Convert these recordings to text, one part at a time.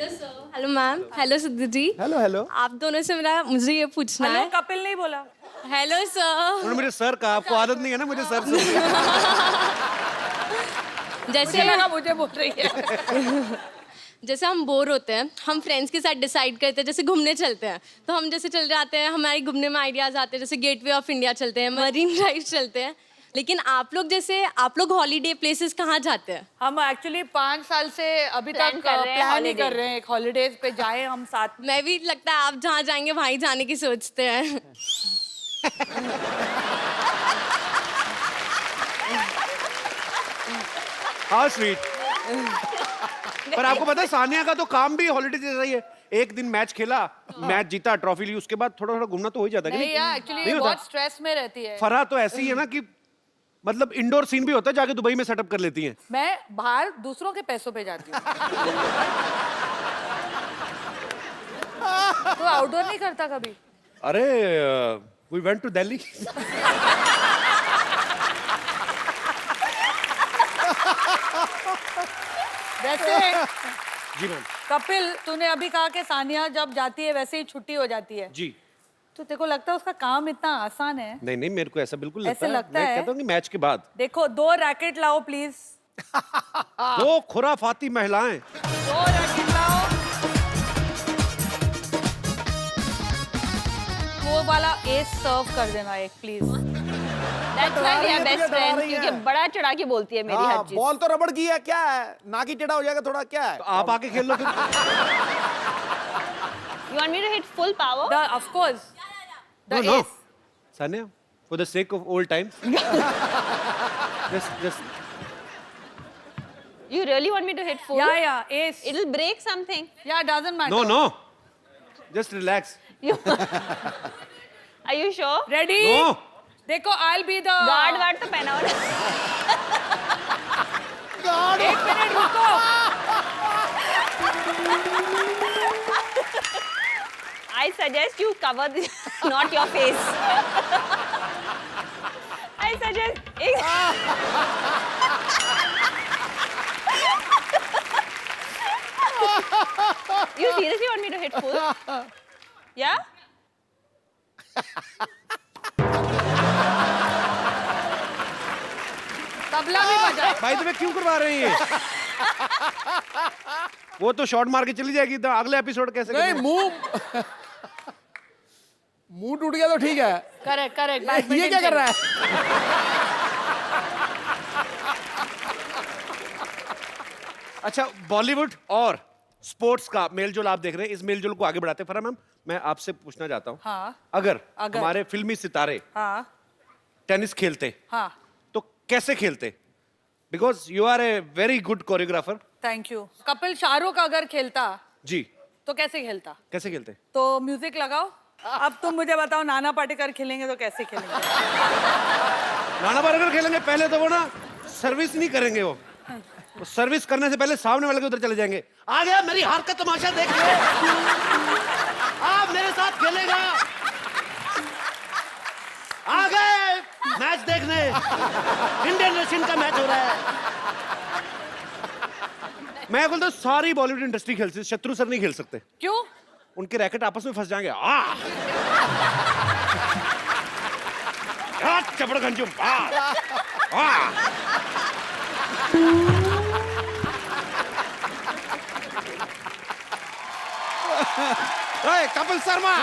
Hello sir, hello ma'am, hello Sidhu ji. Hello hello. आप दोनों से मुझे ये पूछना है। कपिल नहीं बोला। Hello sir. उन्होंने मुझे सर कहा, आपको आदत नहीं है ना मुझे सर से। जैसे मुझे बोल रही है। जैसे हम बोर होते हैं, हम फ्रेंड्स के साथ डिसाइड करते हैं, जैसे घूमने चलते हैं, तो हम जैसे चल जाते हैं, हमारे घूमने में आइडियाज आते हैं, जैसे गेटवे ऑफ इंडिया चलते हैं, मरीन ड्राइव चलते हैं। लेकिन आप लोग हॉलीडे प्लेसेस कहाँ जाते हैं? हम एक्चुअली 5 साल से अभी Plan तक कर रहे हैं प्लान ही holiday। कर रहे हैं, एक हॉलीडेज पे जाए हम साथ में। मैं भी लगता है आप जहाँ जाएंगे वहीं जाने की सोचते हैं। हाँ स्वीट। पर आपको पता है सानिया का तो काम भी हॉलीडे जैसा ही है। एक दिन मैच खेला, मैच जीता, ट्रॉफी ली, उसके बाद थोड़ा थोड़ा घूमना तो हो ही जाता है कि नहीं यार, एक्चुअली नहीं होता? बहुत स्ट्रेस में रहती है। फरहा तो ऐसी है ना कि मतलब इंडोर सीन भी होता है, जाके दुबई में सेटअप कर लेती हैं। मैं बाहर दूसरों के पैसों पे जाती हूँ। तो आउटडोर नहीं करता कभी? अरे वी वेंट टू दिल्ली। वैसे जी मैम। कपिल, तूने अभी कहा कि सानिया जब जाती है वैसे ही छुट्टी हो जाती है, जी। तो तेरे को लगता है उसका काम इतना आसान है? नहीं नहीं, मेरे को ऐसा बिल्कुल ऐसे लगता मैं है? कहता हूँ कि मैच के बाद देखो, 2 रैकेट लाओ प्लीज। दो खुराफाती महिलाएं। 2 रैकेट लाओ। वो वाला एस सर्व कर देना एक please. That's why we are best friends, क्योंकि बड़ा चढ़ा के बोलती है मेरी हर चीज। बॉल तो रबड़ की है, क्या है ना की टेढ़ा हो जाएगा थोड़ा, क्या है? तो आप आके खेल लो फिर। You want me to hit full power? Of course. The No, no. ace. Sanya, for the sake of old times. just. You really want me to hit full? Yeah, ace. It'll break something. Yeah, doesn't matter. No, no. Just relax. Are you sure? Ready? No. देखो, I'll be the guard ward तो पहना हो ना। एक minute रुको। I suggest you cover not your face. I suggest You seriously want me to hit full? Yeah? Tabla भी बजाए। भाई तुम्हें क्यों करवा रहे हैं ये? वो तो शॉट मार के चली जाएगी, तो अगले एपिसोड कैसे नहीं, करेंगे? मुंह टूट गया तो ठीक है। करेक्ट। ये क्या कर रहा है? अच्छा, बॉलीवुड और स्पोर्ट्स का मेलजोल आप देख रहे हैं, इस मेलजोल को आगे बढ़ाते हैं। फरहा मैम, मैं आपसे पूछना चाहता हूँ, हाँ। अगर अगर। हमारे फिल्मी सितारे हाँ टेनिस खेलते हाँ, तो कैसे खेलते? Because you are a very good choreographer. Thank you. Kapil, Shahrukh अगर खेलता जी। तो कैसे खेलता? कैसे खेलते? तो म्यूजिक लगाओ। अब तुम मुझे बताओ, नाना पाटेकर खेलेंगे तो कैसे खेलेंगे? नाना पाटेकर खेलेंगे, पहले तो वो ना सर्विस नहीं करेंगे, वो सर्विस करने से पहले सामने वाले के उधर चले जाएंगे। आ गया, मेरी हार का तमाशा देख ले। आप मेरे साथ खेलेगा। आ गए मैच देखने, इंडियन रशियन का मैच हो रहा है। मैं बोलता हूँ सारी बॉलीवुड इंडस्ट्री खेल सकती, शत्रु सर नहीं खेल सकते। क्यों? उनके रैकेट आपस में फंस जाएंगे। Chapad Ganju. Kapil Sharma.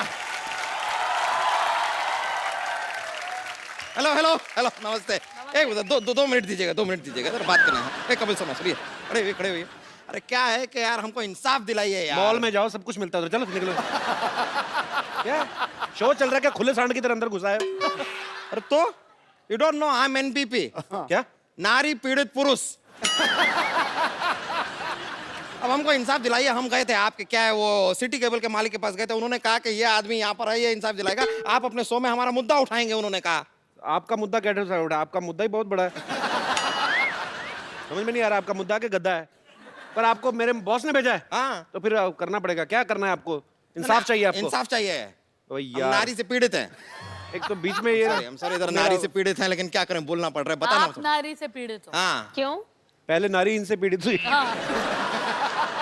Hello hello hello, नमस्ते। एक दो मिनट दीजिएगा, 2 मिनट दीजिएगा, जरा बात करना है। कपिल शर्मा, सुनिए, खड़े हुए। अरे क्या है कि यार हमको इंसाफ दिलाइए यार। मॉल में जाओ, सब कुछ मिलता है, चलो निकलो। क्या शो चल रहा है क्या? खुले सांड की तरह अंदर घुसा है। अरे तो you don't know, I am NPP. क्या? नारी पीड़ित पुरुष। अब हमको इंसाफ दिलाइए। हम गए थे आपके, क्या है वो, सिटी केबल के मालिक के पास गए थे। उन्होंने कहा कि ये आदमी यहाँ पर है, ये इंसाफ दिलाएगा। आप अपने शो में हमारा मुद्दा उठाएंगे, उन्होंने कहा। आपका मुद्दा कैसे उठा? आपका मुद्दा ही बहुत बड़ा है। समझ में नहीं आ रहा, आपका मुद्दा के गद्दा है, पर आपको मेरे बॉस ने भेजा है। हाँ, तो फिर करना पड़ेगा। क्या करना है आपको? इंसाफ चाहिए आपको? इंसाफ चाहिए। ओ हम यार, नारी से पीड़ित हैं। एक तो बीच में ये हम सर इधर नारी से पीड़ित हैं, लेकिन क्या करें, बोलना पड़ रहा है। बताना आप नारी से पीड़ित हो? हाँ, क्यों? पहले नारी इनसे पीड़ित हुई। हाँ।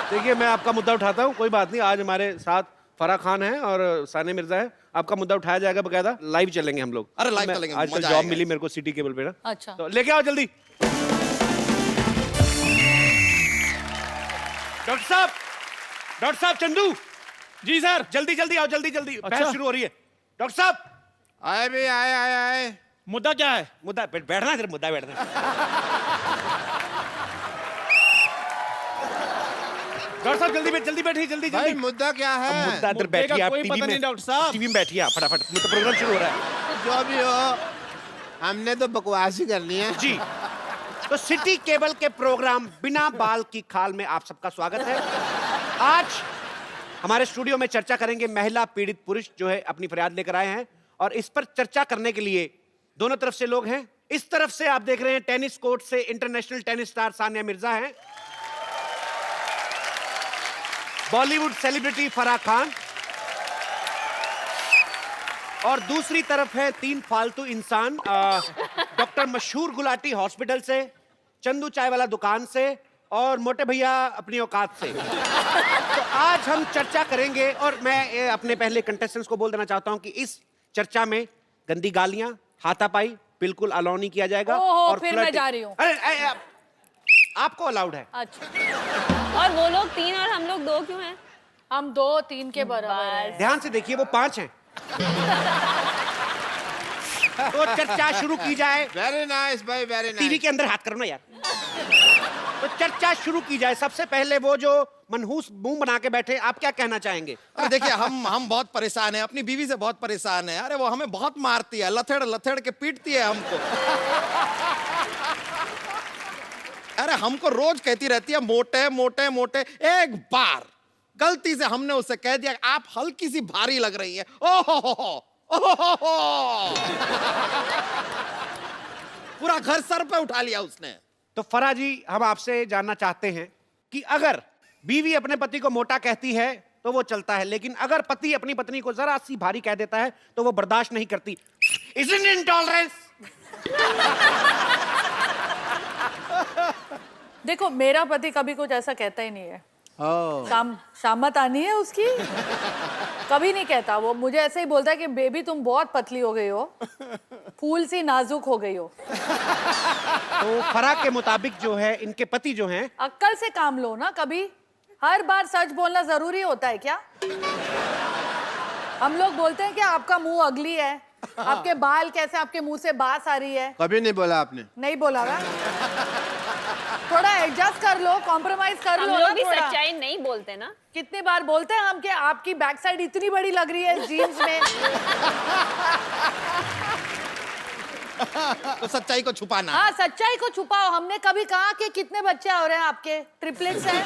देखिए मैं आपका मुद्दा उठाता हूँ, कोई बात नहीं। आज हमारे साथ फराह खान है और सानिया मिर्जा है। आपका मुद्दा उठाया जाएगा, बकायदा लाइव चलेंगे हम लोग। अरे live चलेंगे, आजकल मजा जॉब आएगा मिली मेरे को सिटी केबल पे ना। अच्छा। तो लेके आओ जल्दी। डॉक्टर साहब चंदू। जी सर। जल्दी जल्दी आओ, जल्दी जल्दी। अच्छा। बहस शुरू हो रही है। डॉक्टर साहब आए भी आए। मुद्दा क्या है? मुद्दा बैठना है, मुद्दा बैठना है। डॉक्टर साहब जल्दी बैठिए, जल्दी भाई जल्दी। मुद्दा क्या है? मुद्दा अंदर मुद्दे का बैठिए आप, कोई टीवी पता में नहीं, डॉक्टर साहब। टीवी में बैठिए आप फटाफट, मतलब प्रोग्राम शुरू हो रहा है। जो भी हो, हमने तो बकवास ही करनी है। जी, तो सिटी केबल के प्रोग्राम बिना बाल की खाल में आप सबका स्वागत है। आज हमारे स्टूडियो में चर्चा करेंगे महिला पीड़ित पुरुष जो है अपनी फरियाद लेकर आए हैं, और इस पर चर्चा करने के लिए दोनों तरफ से लोग हैं। इस तरफ से आप देख रहे हैं टेनिस कोर्ट से international tennis star Sania Mirza हैं, बॉलीवुड सेलिब्रिटी फराह खान, और दूसरी तरफ है तीन फालतू इंसान, डॉक्टर मशहूर गुलाटी हॉस्पिटल से, चंदू चाय वाला दुकान से, और मोटे भैया अपनी औकात से। तो आज हम चर्चा करेंगे, और मैं अपने पहले कंटेस्टेंट्स को बोल देना चाहता हूं कि इस चर्चा में गंदी गालियां, हाथापाई बिल्कुल अलाउ नहीं किया जाएगा। ओहो, और फिर मैं flirting- जा रही हूं। अरे आपको अलाउड है। अच्छा, और वो लोग 3 और हम लोग 2 क्यों हैं? हम 2-3 के बराबर हैं। ध्यान से देखिए, वो 5 हैं। तो चर्चा शुरू की जाए। वेरी नाइस भाई, वेरी टीवी नाइस। के अंदर हाथ करो ना यार। तो चर्चा शुरू की जाए। सबसे पहले वो जो मनहूस मुंह बना के बैठे, आप क्या कहना चाहेंगे? अरे देखिए, हम बहुत परेशान हैं, अपनी बीवी से बहुत परेशान है। अरे वो हमें बहुत मारती है, लथेड़ के पीटती है हमको। अरे हमको रोज कहती रहती है मोटे मोटे मोटे। एक बार गलती से हमने उससे कह दिया आप हल्की सी भारी लग रही है, ओहो पूरा घर सर पे उठा लिया उसने। तो फराह जी, हम आपसे जानना चाहते हैं कि अगर बीवी अपने पति को मोटा कहती है तो वो चलता है, लेकिन अगर पति अपनी पत्नी को जरा सी भारी कह देता है तो वो बर्दाश्त नहीं करती। Isn't it intolerance? देखो, मेरा पति कभी कुछ ऐसा कहता ही नहीं है। शामत आनी है उसकी, कभी नहीं कहता। वो मुझे ऐसे ही बोलता है कि बेबी तुम बहुत पतली हो गई हो, फूल सी नाजुक हो गई हो। तो फराह के मुताबिक जो है, इनके पति जो हैं, अक्ल से काम लो ना। कभी हर बार सच बोलना जरूरी होता है क्या? हम लोग बोलते हैं कि आपका मुंह अगली है, आपके बाल कैसे, आपके मुंह से बास आ रही है। कभी नहीं बोला आपने। नहीं बोला ना। थोड़ा एडजस्ट कर लो, कॉम्प्रोमाइज कर हम लो लोग ना भी थोड़ा। सच्चाई नहीं बोलते ना। कितनी बार बोलते हैं हम कि आपकी बैक साइड इतनी बड़ी लग रही है जीन्स में। तो सच्चाई को छुपाना। हाँ, सच्चाई को छुपाओ। हमने कभी कहा कि कितने बच्चे हो रहे हैं आपके? ट्रिपलेट्स हैं।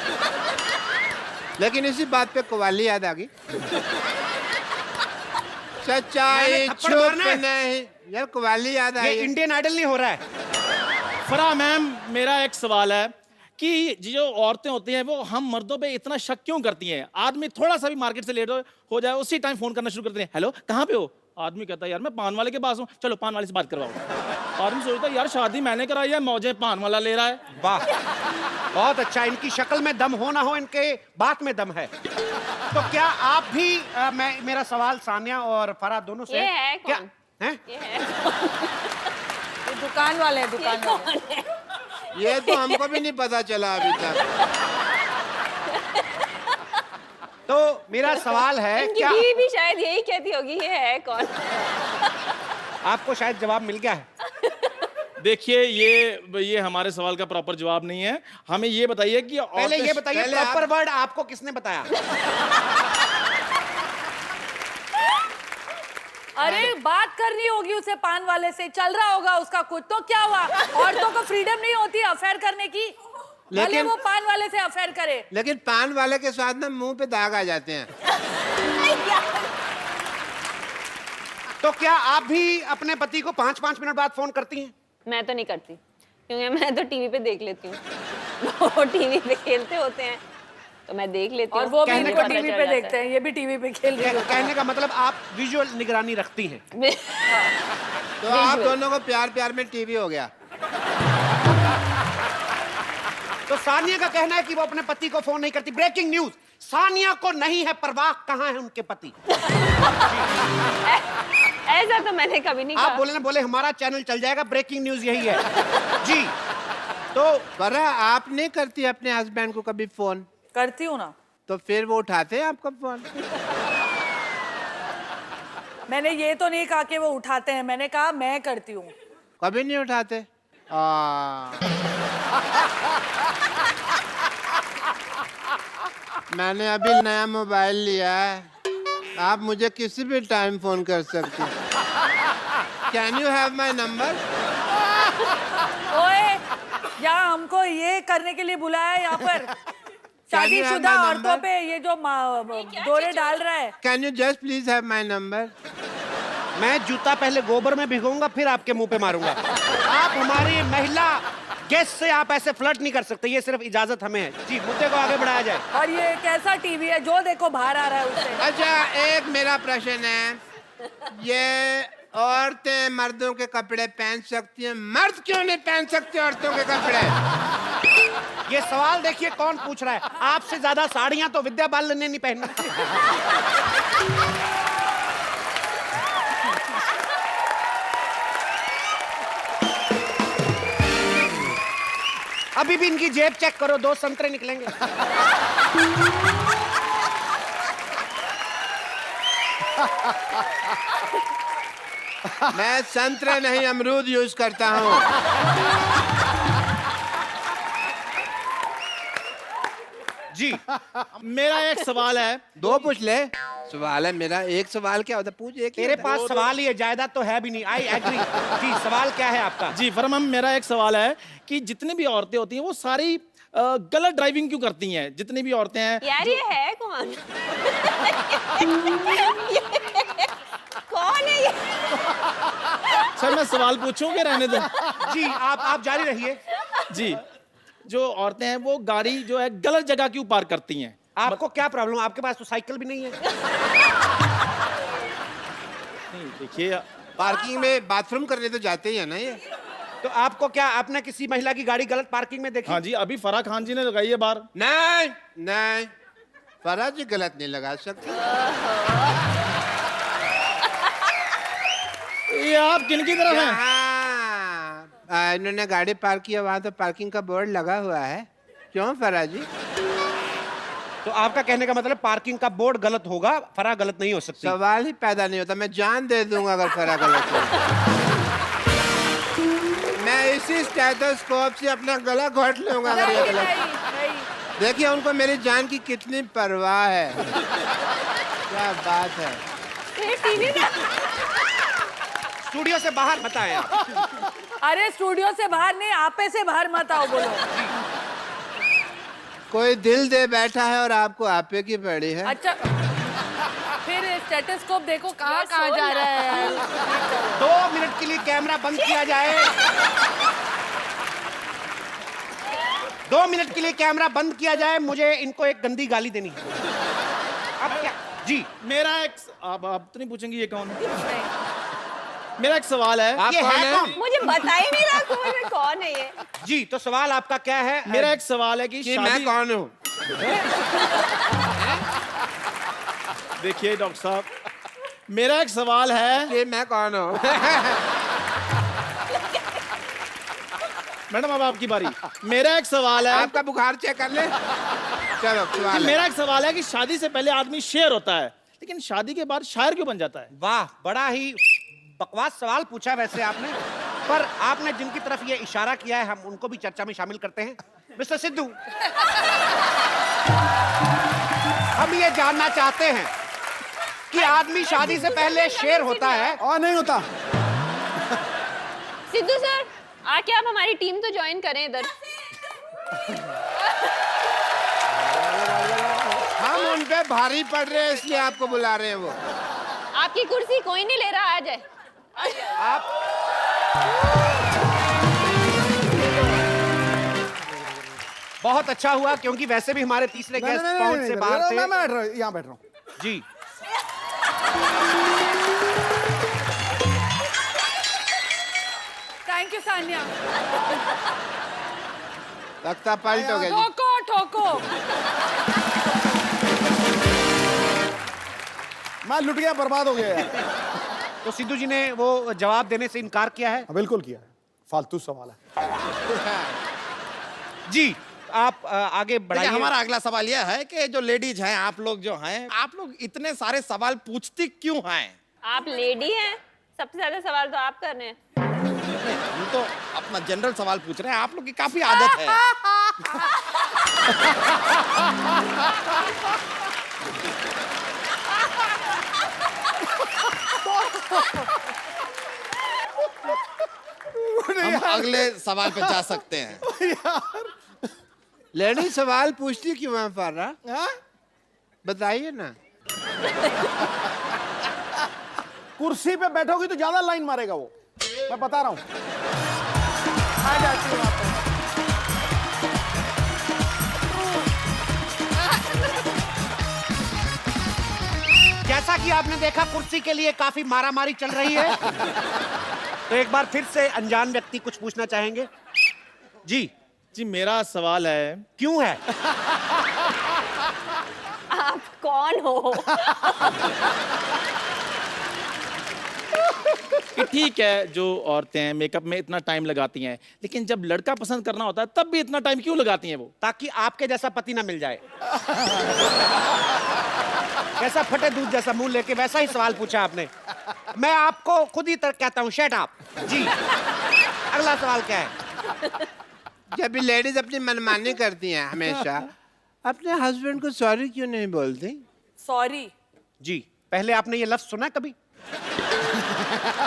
लेकिन इसी बात पे कवाली याद आ गई। सच्चाई मैंने थप्पड़ मारना छुप है। नहीं, यार कवाली याद ये आई। इंडियन आइडल नहीं हो रहा है। फराह मैम, मेरा एक सवाल है कि जो औरतें होती हैं वो हम मर्दों पे इतना शक क्यों करती हैं? आदमी थोड़ा सा भी मार्केट से लेट हो जाए, उसी टाइम फोन करना शुरू करते हैं। हेलो, कहाँ पे हो? आदमी कहता है यार मैं पान वाले के पास हूँ, चलो पान वाले से बात करवाओ। आदमी सोचता है यार शादी मैंने कराई है, मौजे पान वाला ले रहा है। वाह, बहुत अच्छा। इनकी शक्ल में दम हो ना हो, इनके बात में दम है। तो क्या आप भी मेरा सवाल सानिया और फराह दोनों से ये है क्या कौन? है? ये है। ये दुकान वाले हैं, दुकान वाले। ये तो हमको भी नहीं पता चला अभी तक। तो मेरा सवाल है, इनकी क्या बीवी भी शायद यही कहती होगी ये है कौन। आपको शायद जवाब मिल गया है? देखिए, ये हमारे सवाल का प्रॉपर जवाब नहीं है। हमें ये बताइए कि पहले ये बताइए, पहले प्रॉपर आप- वर्ड आपको किसने बताया? अरे बात करनी होगी उसे पान वाले से, चल रहा होगा उसका कुछ। तो क्या हुआ? औरतों को फ्रीडम नहीं होती अफेयर करने की? भले लेकिन- वो पान वाले से अफेयर करे। लेकिन पान वाले के साथ ना मुंह पे दाग आ जाते हैं। तो क्या आप भी अपने पति को 5-5 मिनट बाद फोन करती हैं? मैं तो नहीं करती, क्योंकि मैं तो टीवी पे देख लेती हूँ। वो टीवी पे खेलते होते हैं तो मैं देख लेती हूँ। और वो भी कहने इनको का टीवी पे देखते हैं, ये भी टीवी पे खेल रही है। कहने का मतलब आप विजुअल निगरानी रखती हैं। तो आप दोनों को प्यार प्यार में टीवी हो गया। तो सानिया का कहना है कि वो अपने पति को फोन नहीं करती। ब्रेकिंग न्यूज, सानिया को नहीं है परवाह कहाँ है उनके पति। ऐसा तो मैंने कभी नहीं आप कहा। बोले ना बोले हमारा चैनल चल जाएगा। ब्रेकिंग न्यूज यही है जी। तो फरा आप नहीं करती अपने हस्बैंड को कभी फोन? करती हूँ ना। तो फिर वो उठाते हैं आपका फोन? मैंने ये तो नहीं कहा कि वो उठाते हैं, मैंने कहा मैं करती हूँ। कभी नहीं उठाते? मैंने अभी नया मोबाइल लिया है, आप मुझे किसी भी टाइम फोन कर सकते हैं। Can you have my number? ओए, यहाँ हमको ये करने के लिए बुलाया है यहाँ पर। शादीशुदा my औरतों number? पे ये जो दौरे डाल रहा है। Can you just please have my number? मैं जूता पहले गोबर में भिगोऊंगा फिर आपके मुंह पे मारूंगा। आप हमारी महिला गेस्ट से आप ऐसे फ्लर्ट नहीं कर सकते, ये सिर्फ इजाजत हमें है जी। मुद्दे को आगे बढ़ाया जाए। और ये कैसा टीवी है जो देखो बाहर आ रहा है उससे। अच्छा, एक मेरा प्रश्न है, ये औरतें मर्दों के कपड़े पहन सकती हैं, मर्द क्यों नहीं पहन सकते औरतों के कपड़े? ये सवाल देखिए कौन पूछ रहा है। आपसे ज्यादा साड़ियां तो विद्या बालन ने नहीं पहनी। अभी भी इनकी जेब चेक करो, 2 संतरे निकलेंगे। मैं संतरे नहीं अमरूद यूज करता हूँ। जी मेरा एक सवाल है। 2 पूछ ले। सवाल है मेरा, एक सवाल क्या होता है? पूछ एक ही तेरे होता है। पास सवाल ही है, जायदाद तो है भी नहीं। आई एग्री जी। सवाल क्या है आपका? जी फरमान, मेरा एक सवाल है कि जितनी भी औरतें होती हैं वो सारी गलत ड्राइविंग क्यों करती हैं? जितनी भी औरतें हैं। यार ये है कौन? कौन है ये? सर मैं सवाल पूछूं कि रहने दो? जी आप जारी रहिए। जी, जो औरतें हैं वो गाड़ी जो है गलत जगह क्यों पार्क करती हैं? आपको क्या प्रॉब्लम? आपके पास तो साइकिल भी नहीं है। नहीं देखिए, पार्किंग में बाथरूम करने तो जाते ही है ना ये। तो आपको क्या, आपने किसी महिला की गाड़ी गलत पार्किंग में देखी? हाँ जी, अभी फराह खान जी ने लगाई है बार। नहीं नहीं, फरा जी गलत नहीं लगा सकते। ये आप किन की तरफ हैं? हाँ, इन्होंने गाड़ी पार्क किया, वहाँ तो पार्किंग का बोर्ड लगा हुआ है। क्यों फरा जी? तो आपका कहने का मतलब पार्किंग का बोर्ड गलत होगा, फरा गलत नहीं हो सकती। सवाल ही पैदा नहीं होता। मैं जान दे दूंगा अगर फरा गलत हो। मैं इसी स्टेथोस्कोप से अपना गला घोट लूंगा अगर ये नहीं, गलत। नहीं, नहीं। देखिए उनको मेरी जान की कितनी परवाह है। क्या बात है। ये टीवी ना। स्टूडियो से बाहर बताएं आप। अरे स्टूडियो से बाहर नहीं, आपे से बाहर मत आओ। बोलो। कोई दिल दे बैठा है और आपको आपे की पड़ी है। अच्छा, फिर स्टेथोस्कोप देखो कहाँ यार, कहाँ सो जा ना। रहा है। 2 मिनट के लिए कैमरा बंद किया जाए। 2 मिनट के लिए कैमरा बंद किया जाए। मुझे इनको एक गंदी गाली देनी है। अब क्या जी? मेरा एक आप तो नहीं पूछेंगे ये कौन है? मेरा एक सवाल है। आप ये कौन है है? कौन? मुझे बता ही नहीं रहा कौन है ये। जी तो सवाल आपका क्या है? मेरा एक सवाल है कि कि मैं शादी। कौन हूँ? देखिए डॉक्टर साहब, मेरा एक सवाल है। कि मैं कौन हूँ? मैडम अब आपकी बारी। मेरा एक सवाल है। आपका बुखार चेक कर ले। चलो कि सवाल है। मेरा एक सवाल है कि शादी से पहले आदमी शेर होता है, लेकिन शादी के बाद शायर क्यों बन जाता है? वाह, बड़ा ही बकवास सवाल पूछा वैसे आपने, पर आपने जिनकी तरफ ये इशारा किया है हम उनको भी चर्चा में शामिल करते हैं। मिस्टर सिद्धू, हम ये जानना चाहते हैं कि आदमी शादी से पहले शेर होता है और नहीं होता। सिद्धू सर, आके आप हमारी टीम तो ज्वाइन करें इधर। हम उन पे भारी पड़ रहे हैं इसलिए आपको बुला रहे हैं वो। आपकी कुर्सी कोई नहीं ले रहा, आ जाए। आप। बहुत अच्छा हुआ क्योंकि वैसे भी हमारे तीसरे नहीं, गेस्ट नहीं, पहुंच नहीं, से नहीं, बाहर मैं थे। बैठ रहा हूँ, यहाँ बैठ रहा हूँ। जी थैंक यू सानिया। तख्ता पलट हो गया जी। ठोको ठोको। मैं लुट गया, बर्बाद हो गया यार। तो सिद्धू जी ने वो जवाब देने से इनकार किया है। बिल्कुल किया है, फालतू सवाल है। जी आप आगे देखिए, बढ़ाइए। हमारा अगला सवाल यह है कि जो लेडीज हैं, आप लोग जो हैं, आप लोग इतने सारे सवाल पूछती क्यों हैं? आप लेडी हैं, सबसे ज्यादा सवाल तो आप कर रहे हैं। हम तो अपना जनरल सवाल पूछ रहे हैं, आप लोग की काफी आदत है। हम अगले सवाल पे जा सकते हैं। लेडी सवाल पूछती क्यों है फारा? हाँ? बताइए ना। कुर्सी पे बैठोगी तो ज्यादा लाइन मारेगा वो, मैं बता रहा हूं। आ जाती हूँ वहाँ पे। जैसा कि आपने देखा कुर्सी के लिए काफी मारामारी चल रही है। तो एक बार फिर से अनजान व्यक्ति कुछ पूछना चाहेंगे? जी जी मेरा सवाल है क्यों है? आप कौन हो? कि ठीक है, जो औरतें हैं मेकअप में इतना टाइम लगाती हैं, लेकिन जब लड़का पसंद करना होता है तब भी इतना टाइम क्यों लगाती हैं वो? ताकि आपके जैसा पति ना मिल जाए। कैसा फटे दूध जैसा मुंह लेके वैसा ही सवाल पूछा आपने। मैं आपको खुद ही तक कहता हूँ शट अप। जी अगला सवाल क्या है? जब भी लेडीज अपनी मनमानी करती हैं हमेशा, अपने हस्बैंड को सॉरी क्यों नहीं बोलती? सॉरी। जी पहले आपने ये लफ्ज सुना कभी?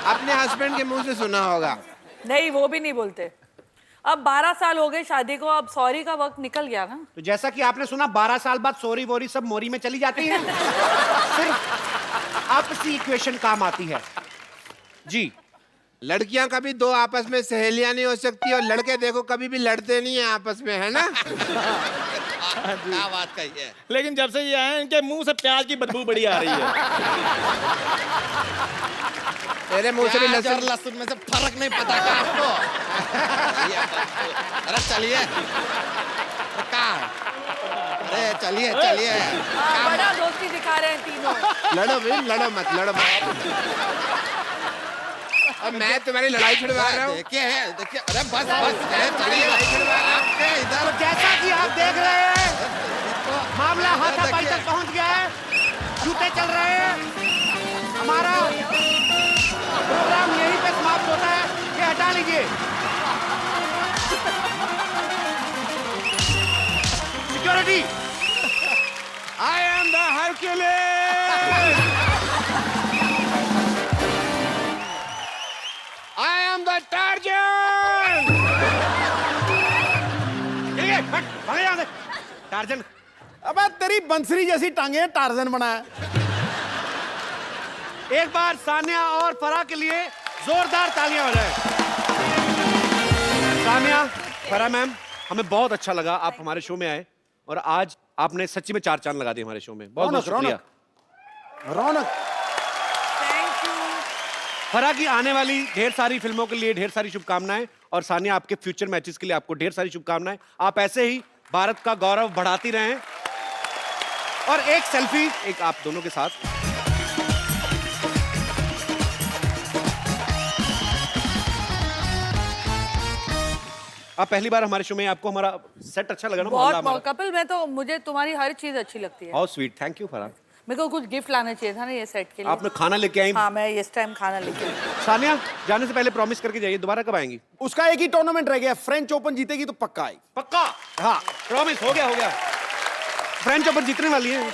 अपने हस्बैंड के मुंह से सुना होगा। नहीं, वो भी नहीं बोलते। अब 12 साल हो गए शादी को, अब सॉरी का वक्त निकल गया ना। तो जैसा कि आपने सुना 12 साल बाद सोरी वोरी सब मोरी में चली जाती है। सिर्फ आपसी इक्वेशन काम आती है। जी लड़कियां कभी दो आपस में सहेलियां नहीं हो सकती, और लड़के देखो कभी भी लड़ते नहीं है आपस में, है ना? क्या बात कही है। लेकिन जब से ये आए इनके मुंह से प्याज की बदबू बड़ी आ रही है। तेरे मुंह से भी प्याज और लहसुन। लहसुन में से फर्क नहीं पता क्या आपको? अरे चलिए, क्या? अरे चलिए चलिए, हाँ, बड़ा दोस्ती दिखा रहे हैं तीनों। लड़ो भाई, लड़ो मत, लड़ो मत। अब मैं तुम्हारी लड़ाई छुड़वा रहा हूँ। देखिए देखिए, अरे बस बस, चलिए आपके इधर। तो जैसा कि आप देख रहे हैं मामला हाथापाई तक पहुंच गया है। जूते चल रहे हैं। हमारा प्रोग्राम यहीं पे समाप्त होता है। ये हटा लीजिए। Security, I am the Hercules! I am the Tarzan! ये हट, भागे यहाँ से। टार्जन, अबे तेरी बंसरी जैसी टांगे टार्जन बना है। एक बार सानिया और फराह के लिए जोरदार तालियां हो जाए। सानिया, फराह मैम, हमें बहुत अच्छा लगा आप हमारे शो में आए और आज आपने सच्ची में 4 चांद लगा दिए हमारे शो में। बहुत बहुत शुक्रिया। रौनक। Thank you. फराह की आने वाली ढेर सारी फिल्मों के लिए ढेर सारी शुभकामनाएं और सानिया आपके फ्यूचर मैचेस के लिए आपको ढेर सारी शुभकामनाएं। आप ऐसे ही भारत का गौरव बढ़ाती रहें। और एक सेल्फी एक आप दोनों के साथ। आप पहली बार हमारे शो में, आपको हमारा सेट अच्छा लगा ना? मोहल्ला बहुत हमारा। कपिल, मैं तो, मुझे तुम्हारी हर चीज अच्छी लगती है। How sweet, thank you Farah. मेरे को कुछ गिफ्ट लाना चाहिए था ना ये सेट के लिए। आपने खाना लेके आई। हाँ, मैं इस टाइम खाना लेके आई। सानिया, जाने से पहले प्रॉमिस करके जाइए, दोबारा कब आएंगी? उसका एक ही टूर्नामेंट रह गया, फ्रेंच ओपन जीतेगी तो पक्का आएगी। पक्का? हाँ प्रॉमिस, हो गया हो गया। फ्रेंच ओपन जीतने वाली है।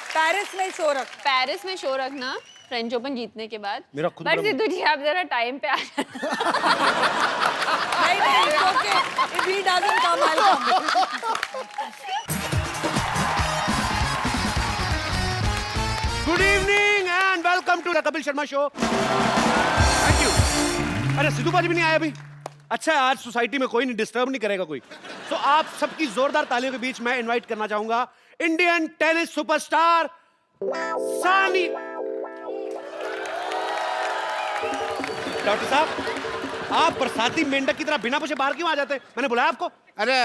पेरिस में शो रख। पेरिस में शो रखना फ्रेंच ओपन जीतने के बाद। मेरा खुद बट बड़ा- सिद्धू जी आप जरा टाइम पे आ जाना। नहीं, it's okay. If he doesn't come, I'll come. Good evening and welcome to the Kapil Sharma show. Thank you. अरे सिद्धू पाजी भी नहीं आए अभी? अच्छा है, आज सोसाइटी में कोई नहीं, डिस्टर्ब नहीं करेगा कोई। तो आप सबकी जोरदार तालियों के बीच मैं इनवाइट करना चाहूंगा इंडियन टेनिस सुपरस्टार सानी। डॉक्टर साहब, आप बरसाती मेंढक की तरह बिना पूछे बाहर क्यों आ जाते हैं? मैंने बुलाया आपको? अरे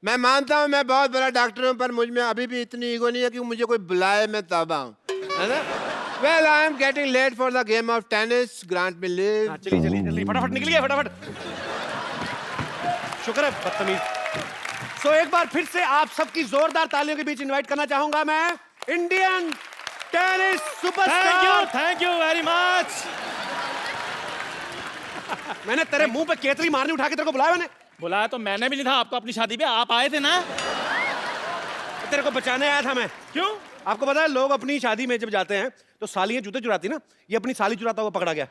मैं मानता हूँ मैं बहुत बड़ा डॉक्टर हूँ, पर मुझ में अभी भी इतनी ईगो नहीं है कि मुझे कोई बुलाए मैं तब आऊँ, है ना? Well, I am getting late for the game of tennis. Grant me leave. हाँ, चलिए चलिए जल्दी फटाफट निकलिए फटाफट। शुक्र है बदतमीज। सो एक बार फिर से आप सबकी जोरदार तालियों के बीच इनवाइट करना चाहूंगा मैं Indian tennis superstar. Thank you very much. मैंने तेरे मुंह पे केतली मारनी उठा के तेरे को बुलाया मैंने। बुलाया तो मैंने भी नहीं था आपको अपनी शादी पे, आप आए थे ना। तेरे को बचाने आया था मैं। क्यों? आपको पता है लोग अपनी शादी में जब जाते हैं तो सालियां जूते चुराती ना, ये अपनी साली चुराता हुआ पकड़ा गया।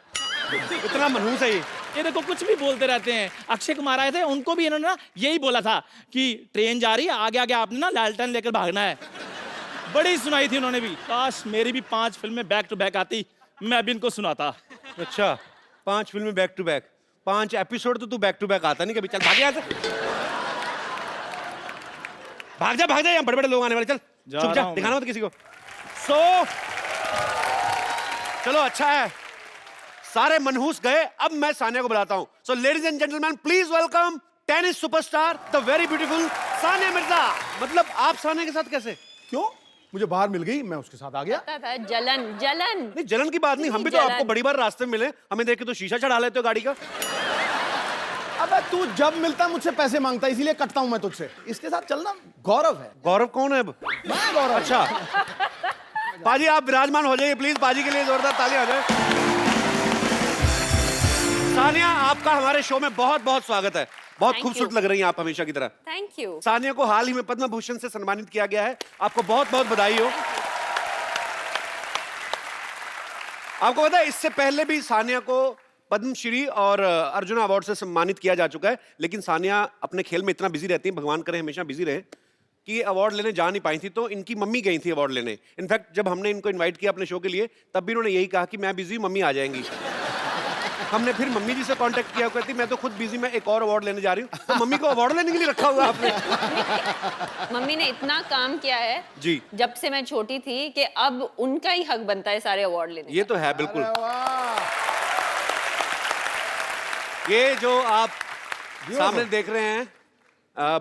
इतना मनहूस है ये देखो कुछ भी बोलते रहते हैं। अक्षय कुमार आए थे, उनको भी इन्होंने ना यही बोला था कि ट्रेन जा रही है, आगे आगे आपने ना लालटेन लेकर भागना है। बड़ी सुनाई थी उन्होंने भी। काश मेरी भी 5 फिल्में बैक टू बैक आती, मैं भी इनको सुनाता। अच्छा 5 फिल्में बैक टू बैक, 5 एपिसोड तो तू बैक टू बैक आता नहीं कभी। चल भाग यहाँ से, भाग जा यहाँ बड़े बड़े लोग आने वाले। चल चुप जा, दिखाना मत किसी को। चलो अच्छा है, सारे मनहूस गए, अब मैं सानिया को बुलाता हूं। So ladies and gentleman please welcome tennis superstar the very beautiful Sania Mirza. मतलब आप सानिया के साथ कैसे? क्यों? मुझे बाहर मिल गई, मैं उसके साथ आ गया। पता था, जलन जलन। नहीं जलन की बात नहीं, हम भी तो जलन। आपको बड़ी बार रास्ते में मिले, हमें देख के तो शीशा चढ़ा लेते हो गाड़ी का। अबे तू जब मिलता मुझसे पैसे मांगता, इसीलिए कटता हूं मैं तुझसे। इसके साथ चलना गौरव है। गौरव कौन है अब? मैं गौरव। अच्छा पाजी आप विराजमान हो जाइए प्लीज, पाजी के लिए जोरदार ताली हो जाए। सानिया आपका हमारे शो में बहुत बहुत स्वागत है। बहुत Thank खूबसूरत you. लग रही हैं आप हमेशा की तरह। Thank you. सानिया को हाल ही में पद्म भूषण से सम्मानित किया गया है, आपको बहुत बहुत बधाई हो। आपको पता है इससे पहले भी सानिया को पद्मश्री और अर्जुन अवार्ड से सम्मानित किया जा चुका है, लेकिन सानिया अपने खेल में इतना बिजी रहती है, भगवान करे हमेशा बिजी रहे, कि ये अवार्ड लेने जा नहीं पाई थी। तो इनकी मम्मी गई थी अवार्ड लेने। इनफैक्ट जब हमने इनको इनवाइट किया अपने शो के लिए, तब भी उन्होंने यही कहा कि मैं बिजी हूं, मम्मी आ जाएंगी। हमने फिर मम्मी जी से कांटेक्ट किया, कहती मैं तो खुद बिजी, मैं एक और अवार्ड लेने जा रही हूँ। तो मम्मी को अवार्ड लेने के लिए रखा हुआ आपने? मम्मी ने इतना काम किया है जी। जब से मैं छोटी थी कि अब उनका ही हक बनता है सारे अवार्ड लेने ये तो है बिल्कुल। ये जो आप सामने देख रहे हैं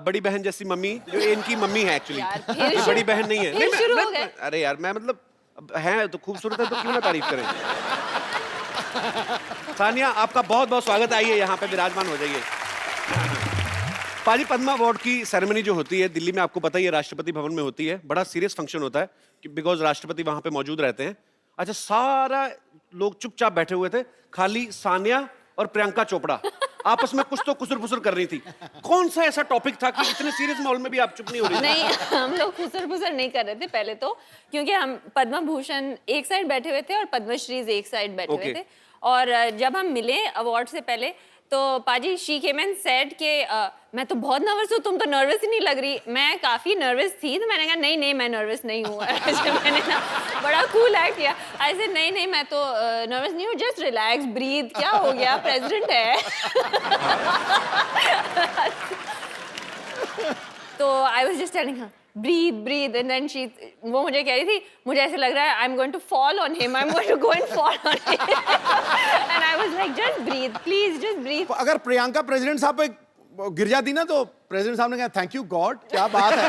बड़ी बहन जैसी मम्मी, जो इनकी मम्मी है एक्चुअली। यार, फिर बड़ी बहन नहीं है। फिर नहीं, शुरू हो गए। अरे यार मैं मतलब है तो खूबसूरत है तो क्यों ना तारीफ करें। सानिया आपका बहुत बहुत स्वागत है, आइए यहाँ पे विराजमान हो जाइए। पाजी पद्मा अवार्ड की सेरेमनी जो होती है दिल्ली में, आपको पता ही है, राष्ट्रपति भवन में होती है। बड़ा सीरियस फंक्शन होता है बिकॉज राष्ट्रपति वहां पे मौजूद रहते हैं। अच्छा सारा लोग चुपचाप बैठे हुए थे, खाली सानिया और प्रियंका चोपड़ा आपस में कुछ तो कुसुर-फुसुर कर रही थी। कौन सा ऐसा टॉपिक था कि इतने सीरियस माहौल में भी आप चुप नहीं हो रही थी? नहीं, हम लोग खुसर नहीं कर रहे थे पहले तो, क्योंकि हम पद्म भूषण एक साइड बैठे हुए थे और पद्मश्री एक साइड बैठे हुए थे। और जब हम मिले अवार्ड से पहले तो पाजी शी केम एंड सेड के मैं तो बहुत नर्वस हूँ, तुम तो नर्वस ही नहीं लग रही। मैं काफ़ी नर्वस थी, तो मैंने कहा नहीं मैं नर्वस नहीं हूँ। मैंने ना बड़ा कूल एक्ट किया। ऐसे नहीं मैं तो नर्वस नहीं हूँ, जस्ट रिलैक्स ब्रीथ, क्या हो गया, प्रेसिडेंट है। तो I was just telling her breathe and then वो मुझे कह रही थी मुझे ऐसे लग रहा है I'm going to fall on him, I'm going to go and fall on him. And I was like just breathe, please just breathe. अगर प्रियंका प्रेसिडेंट साहब पे गिर जाती ना तो प्रेसिडेंट साहब ने कहा थैंक यू गॉड, क्या बात है।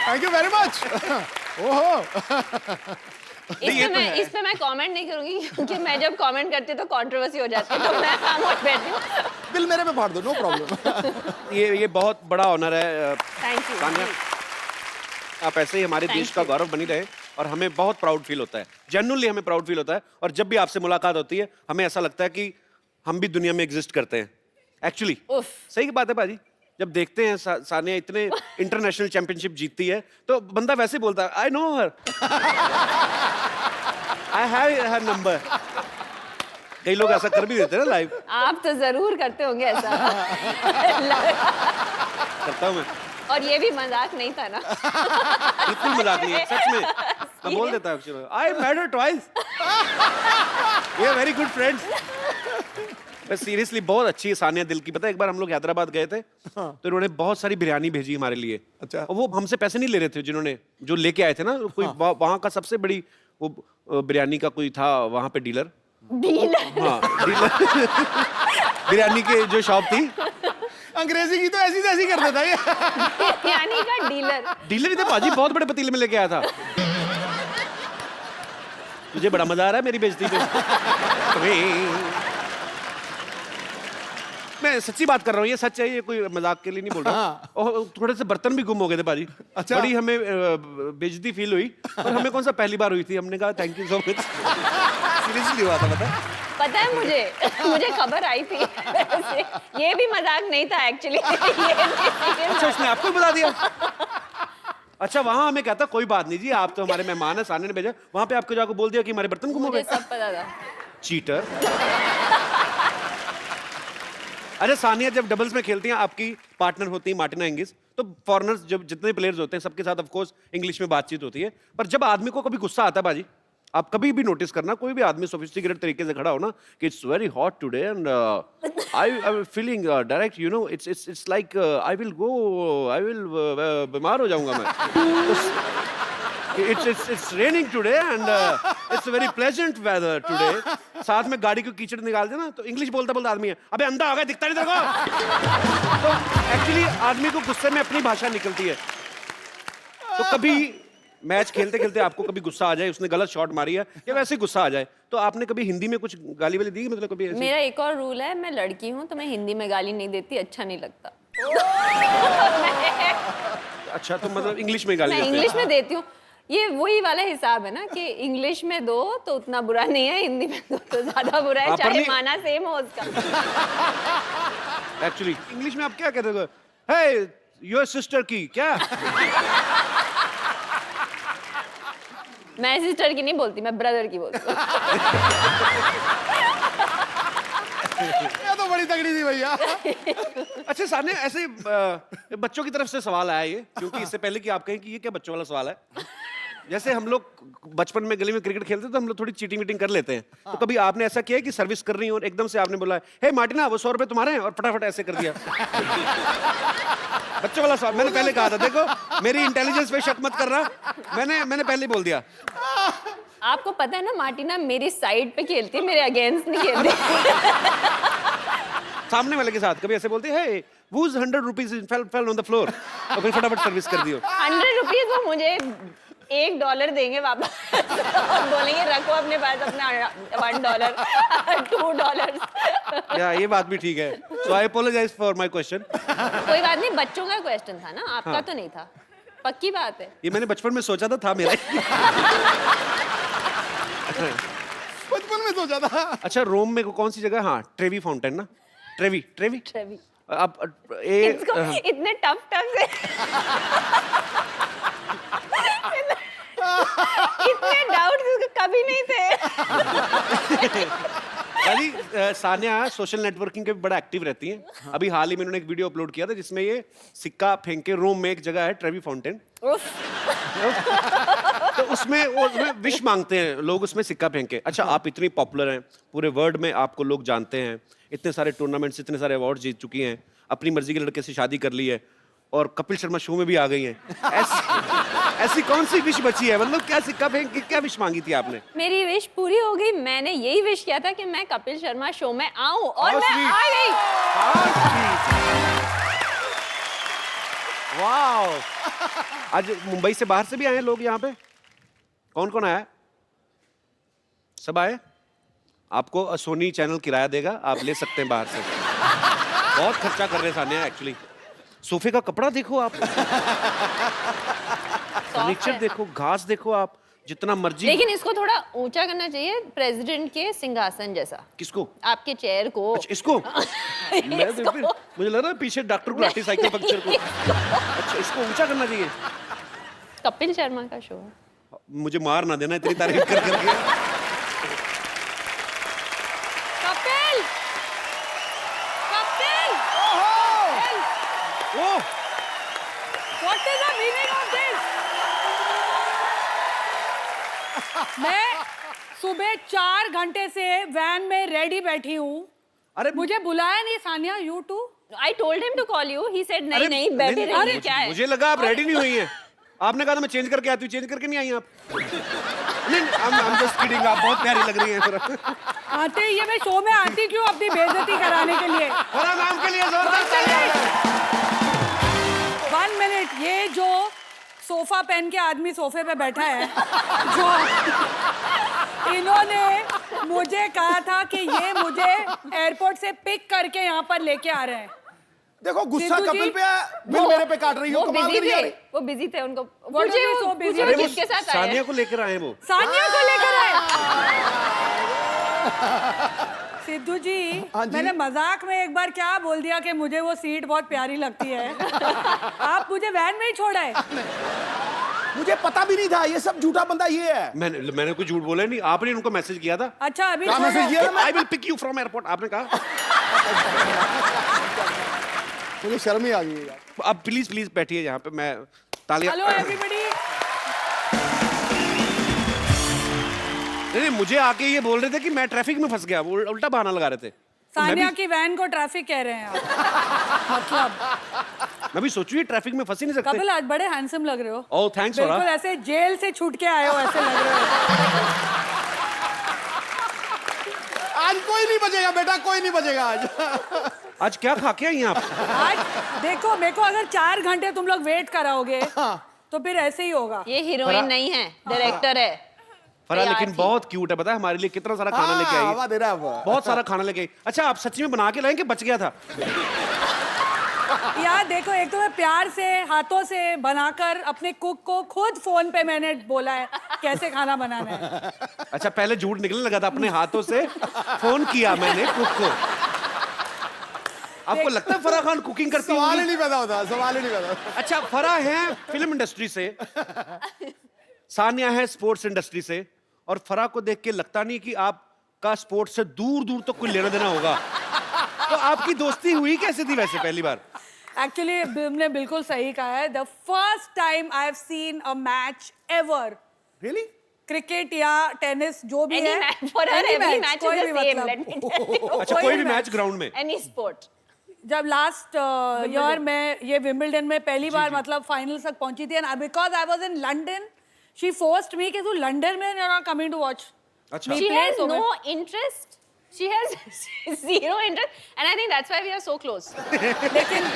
Thank you very much. ओहो इस पे मैं कमेंट नहीं करूंगी, क्योंकि मैं जब कमेंट करती हूँ तो कंट्रोवर्सी हो जाती है, तो मैं खामोश बैठी हूँ। बिल मेरे पे फाड़ दो, नो प्रॉब्लम। ये बहुत बड़ा ऑनर है थैंक यू। सानिया, आप ऐसे ही हमारे देश का गौरव बनी रहे और हमें बहुत प्राउड फील होता है, जेन्युइनली हमें प्राउड फील होता है। और जब भी आपसे मुलाकात होती है हमें ऐसा लगता है कि हम भी दुनिया में एग्जिस्ट करते हैं एक्चुअली। सही की बात है पाजी, जब देखते हैं सानिया इतने इंटरनेशनल चैंपियनशिप जीतती है तो बंदा वैसे ही बोलता है I know her, I have her number. कई लोग ऐसा कर भी देते हैं ना लाइव। आप तो जरूर करते होंगे ऐसा। करता हूँ मैं, और ये भी मजाक नहीं था ना? बिल्कुल मजाक नहीं है, सच में मैं बोल देता हूँ। I met her twice, we are very good friends. Seriously बहुत अच्छी है सानिया दिल की। पता है एक बार हम लोग हैदराबाद गए थे तो इन्होंने बहुत सारी बिरयानी भेजी हमारे लिए। अच्छा। और वो हमसे पैसे नहीं ले रहे थे, जिन्होंने जो लेके आए थे ना, कोई वहाँ का सबसे बड़ी वो बिरयानी का कोई था वहाँ पे डीलर। हाँ डीलर। बिरयानी की जो शॉप थी। अंग्रेजी की तो ऐसी तैसी कर देता है ये। बिरयानी का डीलर। डीलर ही थे पाजी, बहुत बड़े पतीले में लेके आया था। मुझे बड़ा मजा आ रहा है मेरी बेइज्जती पे। मैं सच्ची बात कर रहा हूँ, ये सच है, ये कोई मजाक के लिए नहीं बोल रहा। और थोड़े से बर्तन भी गुम हो गए थे पाजी। अच्छा। बड़ी हमें बेइज्जती फील हुई, और हमें कौन सा पहली बार हुई थी। हमने कहा thank you so much. Seriously हुआ था पता है मुझे खबर आई थी वैसे, ये भी मजाक नहीं था एक्चुअली। अच्छा, उसने आपको ही बता दिया? अच्छा, वहां हमें कहता कोई बात नहीं जी, आप तो हमारे मेहमान हैं, सानिया ने भेजा। वहां पे आपको जाकर बोल दिया कि हमारे बर्तन गुम हो मुझे गए। सब पता था। चीटर। अच्छा, सानिया जब डबल्स में खेलती हैं, आपकी पार्टनर होती है मार्टिना हिंगिस, तो फॉरेनर्स जब जितने प्लेयर्स होते हैं सबके साथ ऑफ कोर्स इंग्लिश में बातचीत होती है, पर जब आदमी को कभी गुस्सा आता है बाजी, आप कभी भी नोटिस करना, कोई भी आदमी सोफिस्टिकेटेड तरीके से खड़ा हो ना कि it's very hot today and I am feeling direct, you know, it's like I will बीमार हो जाऊंगा मैं। It's raining today and it's a very pleasant weather today. साथ में गाड़ी को कीचड़ निकाल देना, तो इंग्लिश बोलता बोलता आदमी है, अबे अंधा हो गया, दिखता नहीं तेरे को। तो एक्चुअली आदमी को गुस्से में अपनी भाषा निकलती है। तो कभी मैच खेलते खेलते आपको कभी गुस्सा आ जाए, उसने गलत शॉट मारी है या वैसे ही गुस्सा आ जाए, तो आपने कभी हिंदी में कुछ गाली वाली दी, मतलब कभी ऐसे? मेरा एक और रूल है, मैं लड़की हूँ तो मैं हिंदी में गाली नहीं देती, अच्छा नहीं लगता। अच्छा, तो मतलब इंग्लिश में गाली मैं देते हैं। इंग्लिश में देती हूँ। ये वही वाला हिसाब है ना कि इंग्लिश में दो तो उतना बुरा नहीं है, हिंदी में दो तो ज्यादा बुरा है, चाहे माना सेम हो उसका। एक्चुअली इंग्लिश में आप क्या कहते हो? हे योर सिस्टर की क्या? मैं सिस्टर की नहीं बोलती, मैं ब्रदर की बोलती हूँ। ये तो बड़ी तगड़ी थी भैया। अच्छा सामने ऐसे बच्चों की तरफ से सवाल आया ये, क्योंकि इससे पहले कि आप कहें कि ये क्या बच्चों वाला सवाल है, जैसे हम लोग बचपन में गली में क्रिकेट खेलते तो हम लोग थोड़ी चीटिंग वीटिंग कर लेते हैं, तो कभी आपने ऐसा किया है कि सर्विस कर रही हो और एकदम से आपने बोला हे मार्टिना वो 100 रुपए तुम्हारे हैं, और फटाफट ऐसे कर दिया? बच्चों वाला सवाल मैंने पहले कहा था, देखो मेरी इंटेलिजेंस पे शक मत कर रहा, मैंने पहले ही बोल दिया। आपको पता है ना मार्टिना मेरी साइड पे खेलती है, मेरे अगेंस्ट नहीं खेलती। सामने वाले के साथ कभी ऐसे बोलते हैं हे whose 100 rupees fell on the floor, और फिर फटाफट सर्विस कर दियो। 100 रुपीज वो मुझे $1 देंगे वापस और बोलेंगे रखो अपने पास अपना $1 $2। या ये बात भी ठीक है, so I apologize for my question। कोई बात नहीं, बच्चों का क्वेश्चन था ना, आपका तो नहीं था, पक्की बात है। ये मैंने बचपन में सोचा था मेरा। बचपन में सोचा था। अच्छा, रोम में कौन सी जगह? हाँ, ट्रेवी फाउंटेन ना, ट्रेवी। ट्रेवी। अब इसको इतने टफ से इतने डाउट कभी नहीं थे। अली सानिया सोशल नेटवर्किंग के बड़ा एक्टिव रहती हैं। अभी हाल ही में उन्होंने एक वीडियो अपलोड किया था जिसमें ये सिक्का फेंक के, रोम में एक जगह है ट्रेवी फाउंटेन, तो उसमें विश मांगते हैं लोग, उसमें सिक्का फेंक के। अच्छा, आप इतनी पॉपुलर हैं, पूरे वर्ल्ड में आपको लोग जानते हैं, इतने सारे टूर्नामेंट्स, इतने सारे अवार्ड जीत चुकी हैं, अपनी मर्जी के लड़के से शादी कर ली है, और कपिल शर्मा शो में भी आ गई हैं। ऐसी कौन सी विश बची है? मतलब क्या सिक्का फेंक के क्या विश मांगी थी आपने? मेरी विश पूरी हो गई, मैंने यही विश किया था कि मैं कपिल शर्मा शो में आऊं, और मैं आ गई। वाह! आज मुंबई से बाहर से भी आए हैं लोग यहाँ पे? कौन कौन आया? सब आए? आपको सोनी चैनल किराया देगा, आप ले सकते हैं बाहर से। बहुत खर्चा कर रहे हैं सानिया एक्चुअली। सोफे का कपड़ा देखो आप, फर्नीचर देखो, घास देखो आप, जितना मर्जी। लेकिन इसको थोड़ा ऊंचा करना चाहिए, प्रेसिडेंट के सिंहासन जैसा। किसको? आपके चेयर को। अच्छा, इसको? मैं तो फिर मुझे लग रहा है पीछे डॉक्टर गुलाटी साइकिल पंक्चर को। अच्छा, इसको ऊंचा करना चाहिए। कपिल शर्मा का शो है। मुझे मार ना देना इतनी तारीफ कर करके। कपिल! कपिल! ओह! What is the meaning of this? मैं सुबह 4 घंटे से वैन में रेडी बैठी हूँ। अरे मुझे बुलाया नहीं Sania, you too? I told him to call you. He said नहीं नहीं बैठे रहिए, क्या है? मुझे लगा आप रेडी नहीं हुई हैं। आपने कहा था मैं चेंज करके आती हूँ, चेंज करके नहीं आई आप। नहीं, I'm just kidding, आप बहुत प्यारी लग रही हैं। आते ही ये मैं शो में आती क्यों अपनी बेइज्जती कराने के लिए। फरा नाम के लिए जोरदार तालियां। 1 मिनट, ये जो सोफा पहन के आदमी सोफे पे बैठा है, जो इन्होंने मुझे कहा था कि ये मुझे एयरपोर्ट से पिक करके यहाँ पर लेके आ रहे हैं। देखो गुस्सा सिद्धू कपिल जी, पे है, बिल मेरे पे काट रही हो, वो कमाल बिजी करी जा थे, रही। वो बिजी थे, उनको What पूछिए are you so वो busy? पूछिए अरे वो वो किसके साथ आए सानिया हैं। को लेकर आए वो। सानिया को लेकर आए। सिद्धू जी, हाँ जी। मैंने मजाक में एक बार क्या बोल दिया कि मुझे वो सीट बहुत प्यारी लगती है। आप मुझे वैन में ही छोड़ा है। मुझे पता भी नहीं था, ये सब झूठा बंदा ये है। मैंने कुछ झूठ बोला नहीं, आपने उनको मैसेज किया था। अच्छा अभी क्या छोड़ो। मैसेज किया था? I will pick you from airport, आपने कहा। मुझे शर्म ही आ गई है यार। अब प्लीज प्लीज बैठिए यहाँ पे, मैं तालियां। Hello everybody. नहीं, मुझे आके ये बोल रहे थे कि मैं ट्रैफिक में फंस गया, वो उल्टा बहाना लगा रहे थे। तो सानिया की वैन को ट्रैफिक कह रहे हैं आप। मतलब मैं भी सोचू ये ट्रैफिक में फंस ही नहीं सकते। कपिल आज बड़े हैंडसम लग रहे हो। ओह थैंक्स बिल्कुल फरा। ऐसे जेल से छूट के आए हो ऐसे लग रहे हो। आज कोई नहीं बचेगा बेटा, कोई नहीं बचेगा आज। आज क्या खा के आई हैं आप? आज देखो मेरे को अगर 4 घंटे तुम लोग वेट कराओगे तो फिर ऐसे ही होगा। ये हीरोइन नहीं है, डायरेक्टर है। फरा तैयार लेकिन थी। बहुत क्यूट है, पता है हमारे लिए कितना सारा खाना लेके आई हवा है। दे रहा है वो। बहुत सारा खाना लेके आई। अच्छा आप सच्ची में बना के लाए कि बच गया था? यार देखो, एक तो मैं प्यार से हाथों से बनाकर अपने कुक को खुद फोन पे मैंने बोला है कैसे खाना बनाना है। अच्छा पहले झूठ निकलने लगा था, अपने हाथों से फोन किया मैंने कुक को। आपको लगता है फरा खान कुकिंग करती सवाल ही होंगी? नहीं पैदा होता, सवाल ही नहीं पैदा होता। अच्छा फरा है फिल्म इंडस्ट्री से, सानिया है स्पोर्ट्स इंडस्ट्री से, और फरा को देख के लगता नहीं कि आपका स्पोर्ट्स से दूर दूर तक कोई लेना देना होगा। तो आपकी दोस्ती हुई कैसे थी वैसे पहली बार? एक्चुअली तुमने बिल्कुल सही कहा है। The first time I have seen a match ever, Really? Cricket या टेनिस जो भी Any है, match, for her any every match, match कोई is भी the same, मतलब। let me tell you. अच्छा कोई भी मैच ग्राउंड में? Any sport. जब लास्ट ईयर में ये विंबलडन में पहली बार मतलब फाइनल तक पहुंची थी, and because I was in London, she forced me कि तू लंदन में you are coming to watch. अच्छा She has no interest. She has zero interest, and I think that's why we are so close. लेकिन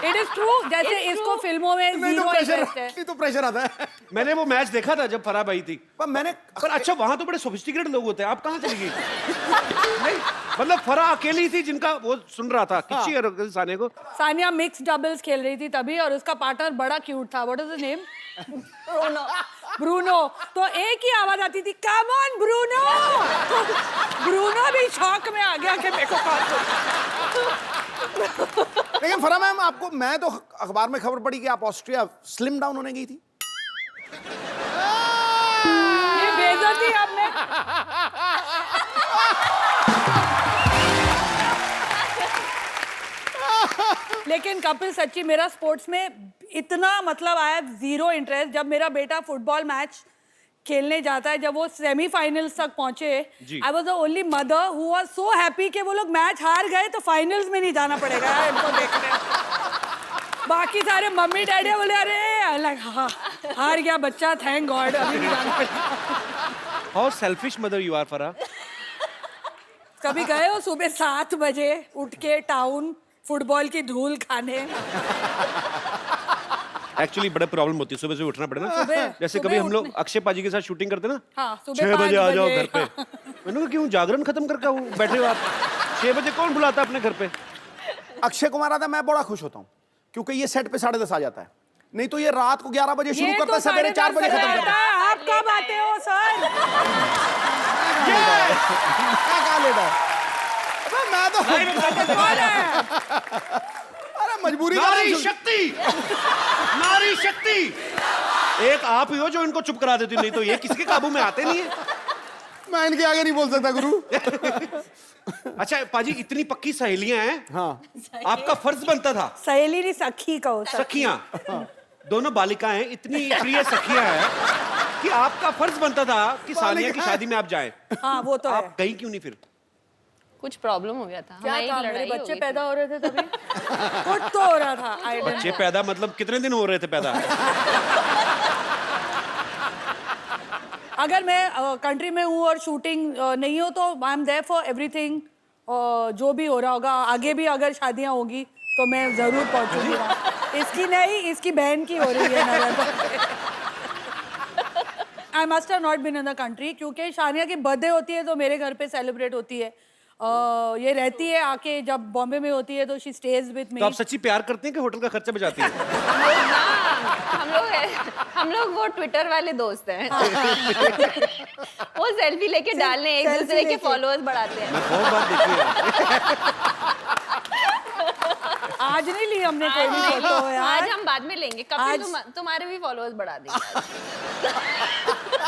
it is true, जैसे It's इसको true. फिल्मों में नहीं तो जीरो प्रेशर, इंटरेस्ट है। नहीं तो प्रेशर आता है। मैंने वो मैच देखा था जब फरा भाई थी। पर मैंने पर अच्छा वहां तो बड़े सोफिस्टिकेटेड लोग होते हैं, आप कहाँ चली गई? नहीं मतलब फरा अकेली थी जिनका वो सुन रहा था किसी और सानिया को। सानिया मिक्स डबल्स खेल रही थी तभी, और उसका पार्टनर बड़ा क्यूट था। What is the name? Bruno. तो एक ही आवाज आती थी, कम ऑन ब्रूनो। ब्रूनो भी शॉक में आ गया कि मेरे को कॉल। लेकिन फरा मैम, आपको मैं तो अखबार में खबर पड़ी कि आप ऑस्ट्रिया स्लिम डाउन होने गई थी। ये बेइज्जती आपने। लेकिन कपिल सच्ची मेरा स्पोर्ट्स में इतना मतलब आई हैव जीरो इंटरेस्ट। जब मेरा बेटा फुटबॉल मैच खेलने जाता है, जब वो सेमीफाइनल्स तक पहुंचे, I was the only mother who was so happy कि वो लोग मैच हार गए तो फाइनल्स में नहीं जाना पड़ेगा यार इनको देखने। बाकी सारे मम्मी डैडी बोले अरे अलग, हाँ हार गया बच्चा, थैंक गॉड, अभी नहीं जाना पड़ेगा। How selfish mother you are Farah. कभी गए हो सुबह 7 बजे उठ के टाउन फुटबॉल की धूल खाने? एक्चुअली बड़ा प्रॉब्लम होती है सुबह से उठना पड़े ना। जैसे सुबह कभी हम लोग उठने- अक्षय पाजी के साथ शूटिंग करते ना, हाँ, सुबह 6 बजे 5 आ जाओ बजे। घर पे। मैंने कहा क्यों, जागरण खत्म करके बैठे हो आप? 6 बजे कौन बुलाता है अपने घर पे? अक्षय कुमार आता है, मैं बड़ा खुश होता हूँ क्योंकि ये सेट पे 10:30 आ जाता है। नहीं तो ये रात को 11 बजे शुरू ये करता तो है, सवेरे 4 बजे 10:30 खत्म करता है। आता है। आप कब आते हो सर? क्या कहा लेटा है? अबे मैं तो कौन है? अरे मजबूरी का नारी नाम सुन- शक्ति, नारी शक्ति। एक आप ही हो जो इनको चुप करा देती, नहीं तो ये किसके काबू में आते नहीं है। मैं इनके आगे नहीं बोल सकता गुरु। अच्छा पाजी इतनी पक्की सहेलियां हैं, हाँ आपका फर्ज बनता था, सहेली नहीं सखी कहो सर। सखियां, दोनों बालिकाएं इतनी प्रिय सखियां हैं कि आपका फर्ज बनता था कि सानिया की शादी में आप जाएं। हाँ वो तो है। आप गई क्यों नहीं फिर? कुछ प्रॉब्लम हो गया था, क्या हमारी एक था, मेरे लड़ाई हो बच्चे गई पैदा हो रहे थे तभी। कुछ तो हो रहा था। I don't बच्चे know। पैदा मतलब कितने दिन हो रहे थे पैदा? अगर मैं कंट्री में हूँ और शूटिंग नहीं हो तो I am there for everything. जो भी हो रहा होगा आगे भी अगर शादियाँ होगी तो मैं जरूर पहुंचूंगी वहाँ। इसकी नहीं, इसकी बहन की हो रही है। I must have not been in the country क्योंकि शानिया की बर्थडे होती है तो मेरे घर पे सेलिब्रेट होती है। ये रहती है आके, जब बॉम्बे में होती है तो शी स्टेज विद मी। तो आप सच्ची प्यार करते हैं कि होटल का खर्चा बचाती हैं? हम लोग वो ट्विटर वाले दोस्त हैं। वो सेल्फी लेके डालने, एक selfie दूसरे के लेके। फॉलोअर्स बढ़ाते हैं। मैं बहुत बार देखी आज नहीं ली हमने कोई भी फोटो यार। आज हम बाद में लेंगे। कपिल तुम्हारे भी फॉलोअर्स बढ़ा देंगे।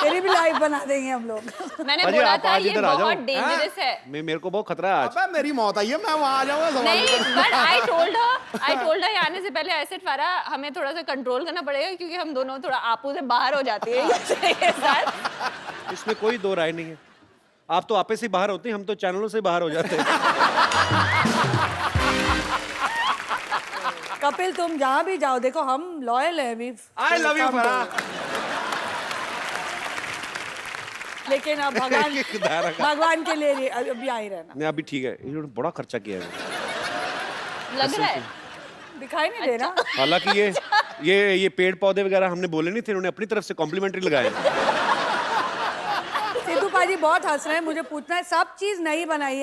तेरी भी लाइव बना देंगे हम लोग। मैंने पाजी, बोला आप था आज ये इधर आ जाओ। बहुत डेंजरस है। मेरे को बहुत खतरा है आज। अबे मेरी मौत आई है, मैं वहां आ जाऊंगा सवाल नहीं, करने। बट आई टोल्ड हर आने से पहले आई सेड फारा हमें थोड़ा सा कंट्रोल करना पड़ेगा क्योंकि हम दोनों थोड़ा आपू से बाहर हो जाते हैं एक दूसरे के साथ। इसमें कोई दो राय नहीं है। आप तो आपे से बाहर होते हैं, हम तो चैनलों से बाहर हो जाते हैं। कपिल तुम जहाँ भी जाओ देखो हम लॉयल है अभी। I love you Farah. लेकिन अब भगवान के लिए अभी आ ही रहना। नहीं अभी ठीक है, इन्होंने बड़ा खर्चा किया है। लग रहा है दिखाई नहीं दे रहा। हालांकि ये पेड़ पौधे वगैरह हमने बोले नहीं थे, इन्होंने अपनी तरफ से कॉम्प्लीमेंट्री लगाए। सिद्धू पाजी बहुत हंस रहे हैं। मुझे पूछना है, सब चीज नहीं बनाई है